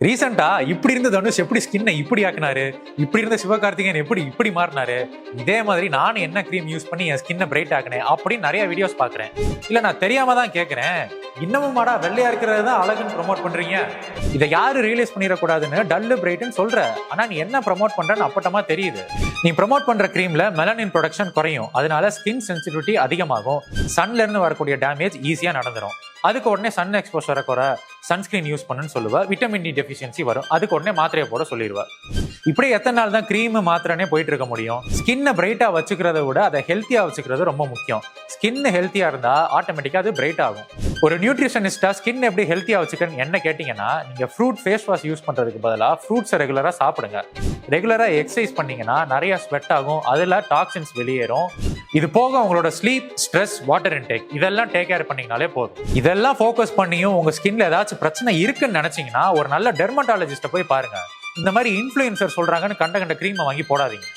ரீசெண்டா இப்படி இருந்த தனுஷ் எப்படி ஸ்கின்னை இப்படி ஆக்கினாரு, இப்படி இருந்த சிவகார்த்திகேயன் எப்படி இப்படி மாறினாரு, இதே மாதிரி நான் என்ன கிரீம் யூஸ் பண்ணி என் ஸ்கின்னை பிரைட் ஆக்கினேன் அப்படின்னு நிறைய வீடியோஸ் பாக்குறேன். இல்ல நான் தெரியாம தான் கேட்கிறேன், இன்னமும் மாடா வெள்ளையா இருக்கிறது தான் அழகுன்னு ப்ரமோட் பண்றீங்க? இதை யாரு ரியலைஸ் பண்ணிடக்கூடாதுன்னு டல்லு பிரைட்னு சொல்ற, ஆனா நீ என்ன ப்ரமோட் பண்றன்னு அப்பட்டமா தெரியுது. நீ ப்ரமோட் பண்ற கிரீம்ல மெலனின் ப்ரொடக்ஷன் குறையும், அதனால ஸ்கின் சென்சிட்டிவிட்டி அதிகமாகும், சன்ல இருந்து வரக்கூடிய டேமேஜ் ஈஸியா நடந்துரும். அதுக்கு உடனே சன் எக்ஸ்போஷரை குறை, சன்ஸ்கிரீன் யூஸ் பண்ணுன்னு சொல்லுவா. விட்டமின் டி டெஃபிஷியன்சி வரும், அதுக்கு உடனே மாத்திரையை போட சொல்லிடுவா. இப்படி எத்தனை நாள் தான் கிரீம் மாத்திரனே போயிட்டு இருக்க முடியும்? ஸ்கின்னை பிரைட்டா வச்சுக்கிறத விட அதை ஹெல்த்தியா வச்சுக்கிறது ரொம்ப முக்கியம். ஸ்கின் ஹெல்த்தியா இருந்தா ஆட்டோமேட்டிக்கா அது பிரைட் ஆகும். ஒரு நியூட்ரிஷனிஸ்டா ஸ்கின் எப்படி ஹெல்த்தியா வச்சுக்கன்னு என்ன கேட்டீங்கன்னா, நீங்க ஃப்ரூட் ஃபேஸ் வாஷ் யூஸ் பண்றதுக்கு பதிலாக ஃப்ரூட்ஸை ரெகுலரா சாப்பிடுங்க. ரெகுலரா எக்ஸசைஸ் பண்ணீங்கன்னா நிறைய ஸ்வெட் ஆகும், அதுல டாக்ஸின்ஸ் வெளியேறும். இது போக உங்களோட ஸ்லீப், ஸ்ட்ரெஸ், வாட்டர் இன்டேக் இதெல்லாம் டேக் கேர் பண்ணீங்கனாலே போதும். இதெல்லாம் ஃபோக்கஸ் பண்ணியும் உங்க ஸ்கின்ல ஏதாச்சும் பிரச்சனை இருக்குன்னு நினைச்சீங்கன்னா ஒரு நல்ல டெர்மட்டாலஜிஸ்ட போய் பாருங்க. இந்த மாதிரி இன்ஃப்ளூயன்சர் சொல்றாங்கன்னு கண்ட கிரீமை வாங்கி போடாதீங்க.